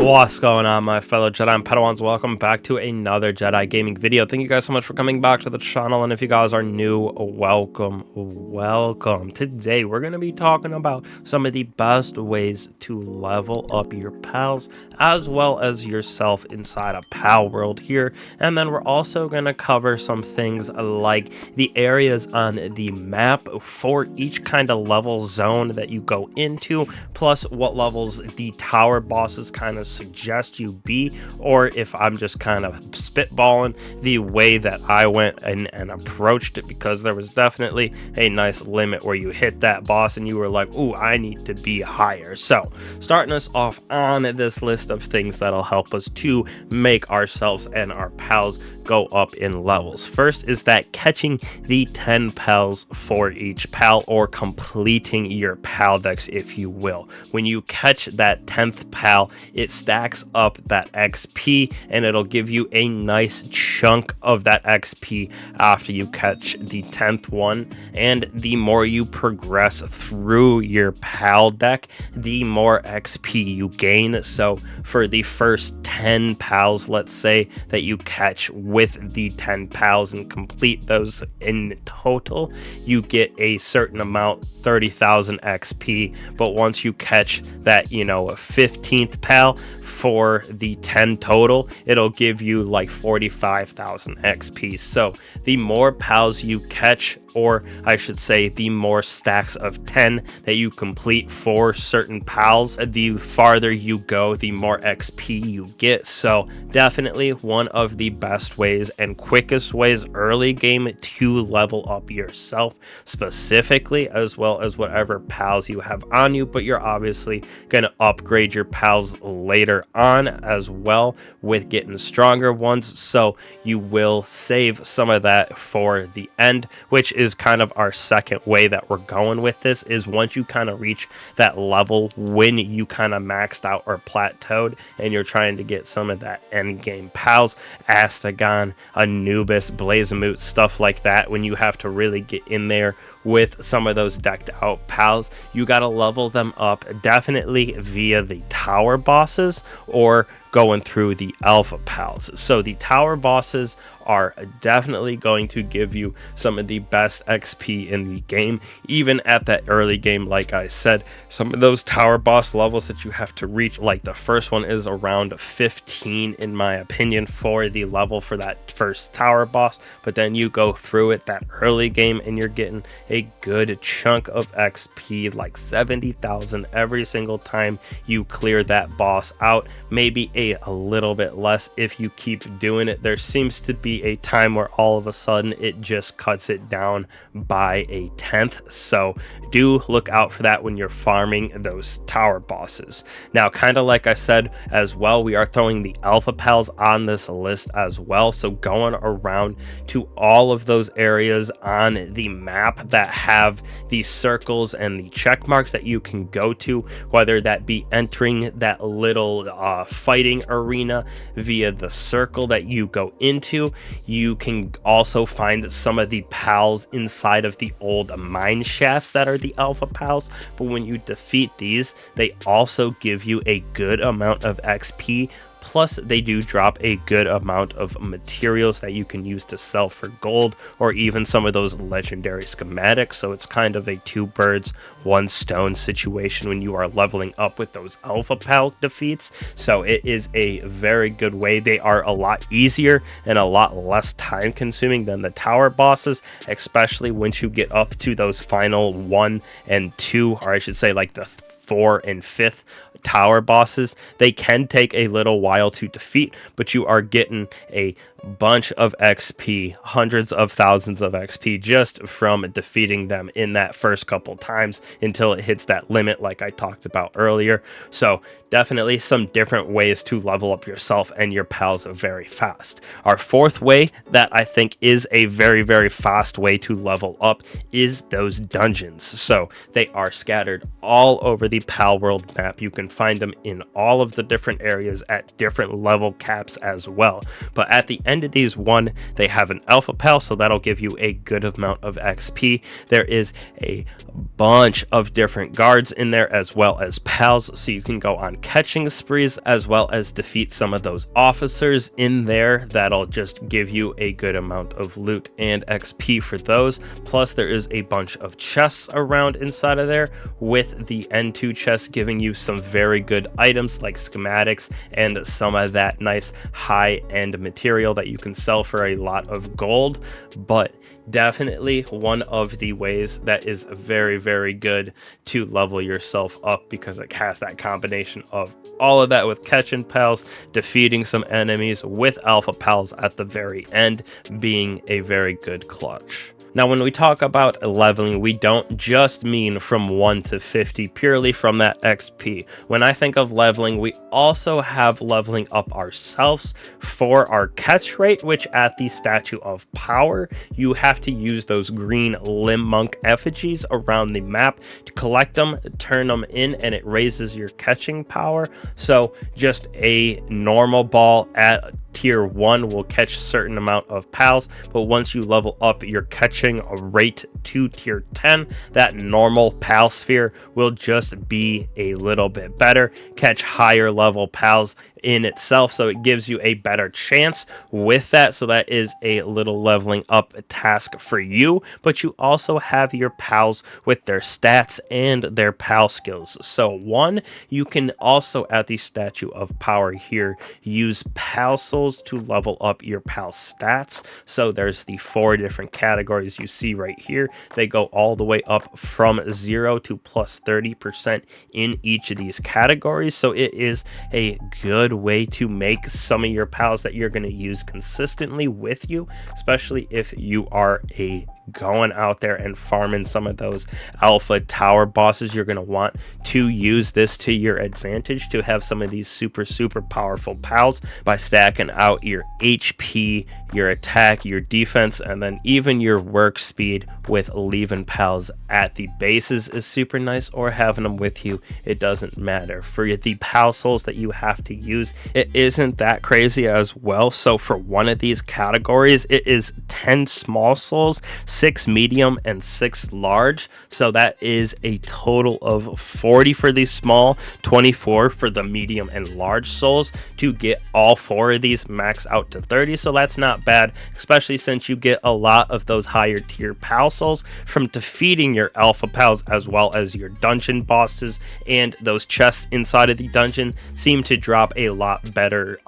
What's going on, my fellow Jedi and Padawans? Welcome back to another Jedi gaming video. Thank you guys so much for coming back to the channel, and if you guys are new, welcome. Today we're going to be talking about some of the best ways to level up your pals as well as yourself inside a Palworld here, and then we're also going to cover some things like the areas on the map for each kind of level zone that you go into, plus what levels the tower bosses kind of suggest you be, or if I'm just kind of spitballing the way that I went and approached it, because there was definitely a nice limit where you hit that boss and you were like, ooh, I need to be higher. So starting us off on this list of things that'll help us to make ourselves and our pals go up in levels. First is that catching the 10 pals for each pal, or completing your Paldeck, if you will. When you catch that 10th pal, it stacks up that XP and it'll give you a nice chunk of that XP after you catch the 10th one. And the more you progress through your Paldeck, the more XP you gain. So for the first 10 pals, let's say, that you catch with the 10 pals and complete those in total, you get a certain amount, 30,000 XP. But once you catch that, a 15th pal for the 10 total, it'll give you like 45,000 XP. So the more pals you catch, or I should say the more stacks of 10 that you complete for certain pals, the farther you go, the more XP you get. So definitely one of the best ways and quickest ways early game to level up yourself specifically, as well as whatever pals you have on you. But you're obviously going to upgrade your pals later on as well with getting stronger ones, so you will save some of that for the end, which is kind of our second way that we're going with this. Is once you kind of reach that level when you kind of maxed out or plateaued and you're trying to get some of that end game pals, Astagon, Anubis, Blazamute, stuff like that, when you have to really get in there with some of those decked out pals, you got to level them up definitely via the tower bosses or going through the alpha pals. So the tower bosses are definitely going to give you some of the best XP in the game, even at that early game. Like I said, some of those tower boss levels that you have to reach, like the first one is around 15 in my opinion for the level for that first tower boss, but then you go through it that early game and you're getting a good chunk of XP, like 70,000 every single time you clear that boss out. Maybe a little bit less if you keep doing it. There seems to be a time where all of a sudden it just cuts it down by a 10th, so do look out for that when you're farming those tower bosses. Now, kind of like I said as well, we are throwing the alpha pals on this list as well, so going around to all of those areas on the map that have the circles and the check marks that you can go to, whether that be entering that little fighting arena via the circle that you go into. You can also find some of the pals inside of the old mine shafts that are the alpha pals, but when you defeat these, they also give you a good amount of XP. Plus, they do drop a good amount of materials that you can use to sell for gold, or even some of those legendary schematics. So it's kind of a two birds, one stone situation when you are leveling up with those alpha pal defeats. So it is a very good way. They are a lot easier and a lot less time consuming than the tower bosses, especially once you get up to those final 1 and 2, or I should say like the 4 and 5th tower bosses. They can take a little while to defeat, but you are getting a bunch of XP, hundreds of thousands of XP just from defeating them in that first couple times until it hits that limit like I talked about earlier. So definitely some different ways to level up yourself and your pals very fast. Our fourth way that I think is a very, very fast way to level up is those dungeons. So they are scattered all over the Palworld map. You can find them in all of the different areas at different level caps as well. But at the end end of these, one, they have an alpha pal, so that'll give you a good amount of XP. There is a bunch of different guards in there as well as pals, so you can go on catching sprees as well as defeat some of those officers in there. That'll just give you a good amount of loot and XP for those. Plus there is a bunch of chests around inside of there, with the N2 chest giving you some very good items like schematics and some of that nice high-end material that you can sell for a lot of gold. But definitely one of the ways that is very, very good to level yourself up, because it has that combination of all of that with catching pals, defeating some enemies with alpha pals at the very end, being a very good clutch. Now, when we talk about leveling, we don't just mean from 1 to 50 purely from that XP. When I think of leveling, we also have leveling up ourselves for our catch rate, which at the Statue of Power, you have to use those green limb monk effigies around the map to collect them, turn them in, and it raises your catching power. So just a normal ball at tier 1 will catch a certain amount of pals, but once you level up your catching rate to tier 10, that normal pal sphere will just be a little bit better, catch higher level pals in itself, so it gives you a better chance with that. So that is a little leveling up task for you, but you also have your pals with their stats and their pal skills. So one, you can also at the Statue of Power here use pal souls to level up your pal stats. So there's the 4 different categories you see right here. They go all the way up from 0 to plus 30% in each of these categories. So it is a good way to make some of your pals that you're going to use consistently with you, especially if you are going out there and farming some of those alpha tower bosses. You're going to want to use this to your advantage to have some of these super powerful pals by stacking out your HP, your attack, your defense, and then even your work speed with leaving pals at the bases is super nice, or having them with you, it doesn't matter. For the pal souls that you have to use, it isn't that crazy as well. So for one of these categories, it is 10 small souls, 6 medium, and 6 large. So that is a total of 40 for the small, 24 for the medium and large souls to get all 4 of these max out to 30. So that's not bad, especially since you get a lot of those higher tier pal souls from defeating your alpha pals as well as your dungeon bosses, and those chests inside of the dungeon seem to drop a lot better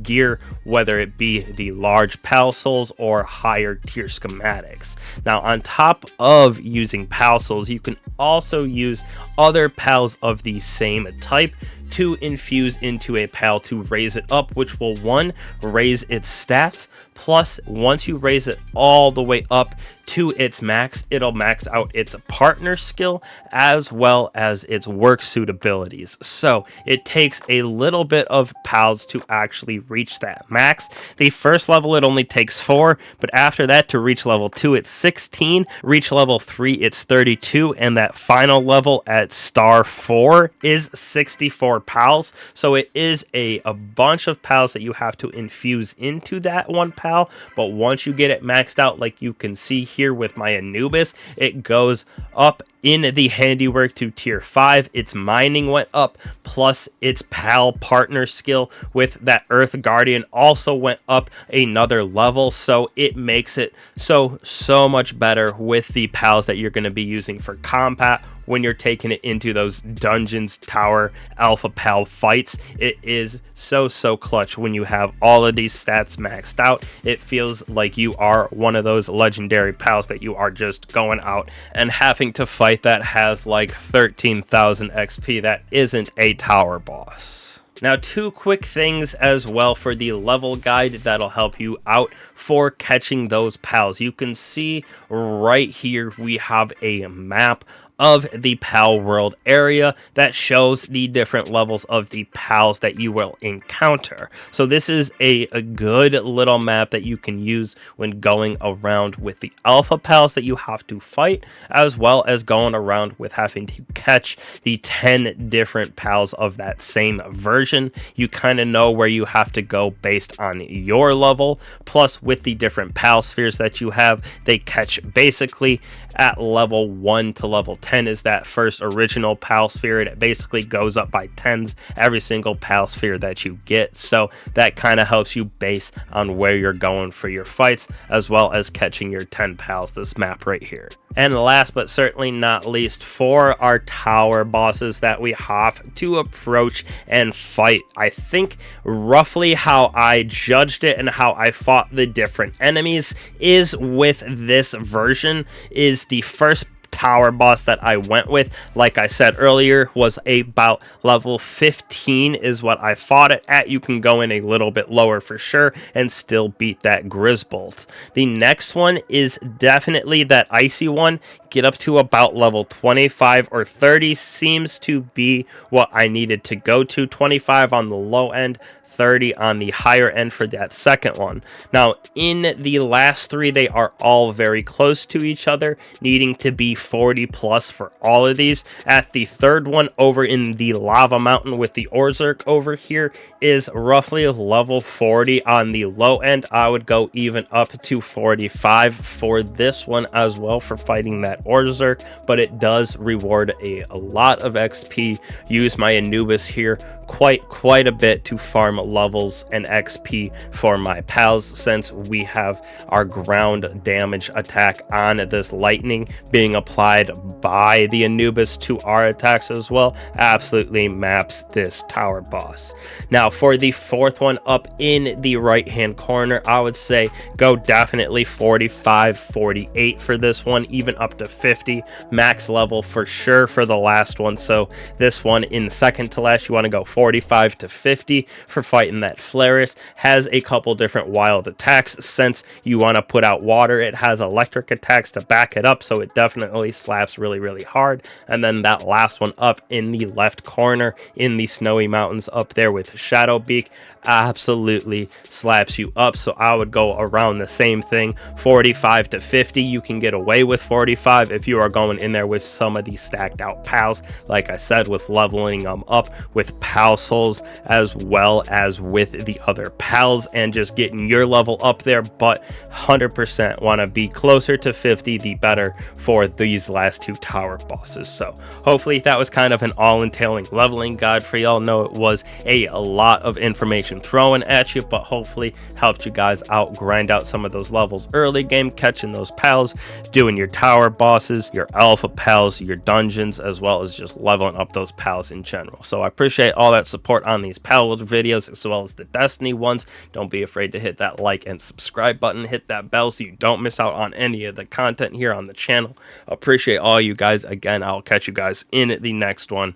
gear, whether it be the large pal souls or higher tier schematics. Now, on top of using pal souls, you can also use other pals of the same type to infuse into a pal to raise it up, which will, one, raise its stats, plus once you raise it all the way up to its max, it'll max out its partner skill as well as its work suit abilities. So it takes a little bit of pals to actually reach that max. The first level, it only takes 4, but after that, to reach level 2, it's 16, reach level 3, it's 32, and that final level at star 4 is 64 pals. So it is a bunch of pals that you have to infuse into that one pal, but once you get it maxed out, like you can see here with my Anubis, it goes up in the handiwork to tier 5. Its mining went up, plus its pal partner skill with that Earth Guardian also went up another level. So it makes it so much better with the pals that you're going to be using for combat when you're taking it into those dungeons, tower, alpha pal fights. It is so clutch when you have all of these stats maxed out. It feels like you are one of those legendary pals that you are just going out and having to fight that has like 13,000 XP that isn't a tower boss. Now, 2 quick things as well for the level guide that'll help you out for catching those pals. You can see right here we have a map of the Palworld area that shows the different levels of the pals that you will encounter. So this is a good little map that you can use when going around with the alpha pals that you have to fight, as well as going around with having to catch the 10 different pals of that same version. You kind of know where you have to go based on your level. Plus, with the different pal spheres that you have, they catch basically at level 1 to level 10 is that first original pal sphere. It basically goes up by 10s every single pal sphere that you get, so that kind of helps you base on where you're going for your fights, as well as catching your 10 pals this map right here. And last but certainly not least, for our tower bosses that we have to approach and fight, I think roughly how I judged it and how I fought the different enemies is with this version is the first tower boss that I went with, like I said earlier, was about level 15 is what I fought it at. You can go in a little bit lower for sure and still beat that Grisbolt. The next one is definitely that icy one. Get up to about level 25 or 30 seems to be what I needed to go to. 25 on the low end, 30 on the higher end for that second one. Now, in the last three, they are all very close to each other, needing to be 40 plus for all of these. At the third one over in the lava mountain with the Orzerk over here is roughly level 40 on the low end. I would go even up to 45 for this one as well for fighting that Orzerk, but it does reward a lot of XP. Use my Anubis here quite a bit to farm levels and XP for my pals, since we have our ground damage attack on this lightning being applied by the Anubis to our attacks as well. Absolutely maps this tower boss. Now for the fourth one up in the right hand corner, I would say go definitely 45 48 for this one, even up to 50 max level for sure for the last one. So this one in second to last, you want to go 45 to 50 for fighting that Flaris. Has a couple different wild attacks. Since you want to put out water, it has electric attacks to back it up, so it definitely slaps really hard. And then that last one up in the left corner in the snowy mountains up there with Shadowbeak absolutely slaps you up. So I would go around the same thing, 45 to 50. You can get away with 45 if you are going in there with some of these stacked out pals, like I said, with leveling them up with pal souls as well as with the other pals and just getting your level up there. But 100% want to be closer to 50, the better for these last two tower bosses. So hopefully that was kind of an all-entailing leveling guide for y'all. Know it was a lot of information thrown at you, but hopefully helped you guys out, grind out some of those levels early game, catching those pals, doing your tower bosses, your alpha pals, your dungeons, as well as just leveling up those pals in general. So I appreciate all that support on these Palworld videos as well as the Destiny ones. Don't be afraid to hit that like and subscribe button, hit that bell so you don't miss out on any of the content here on the channel. Appreciate all you guys. Again, I'll catch you guys in the next one.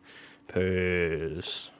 Peace.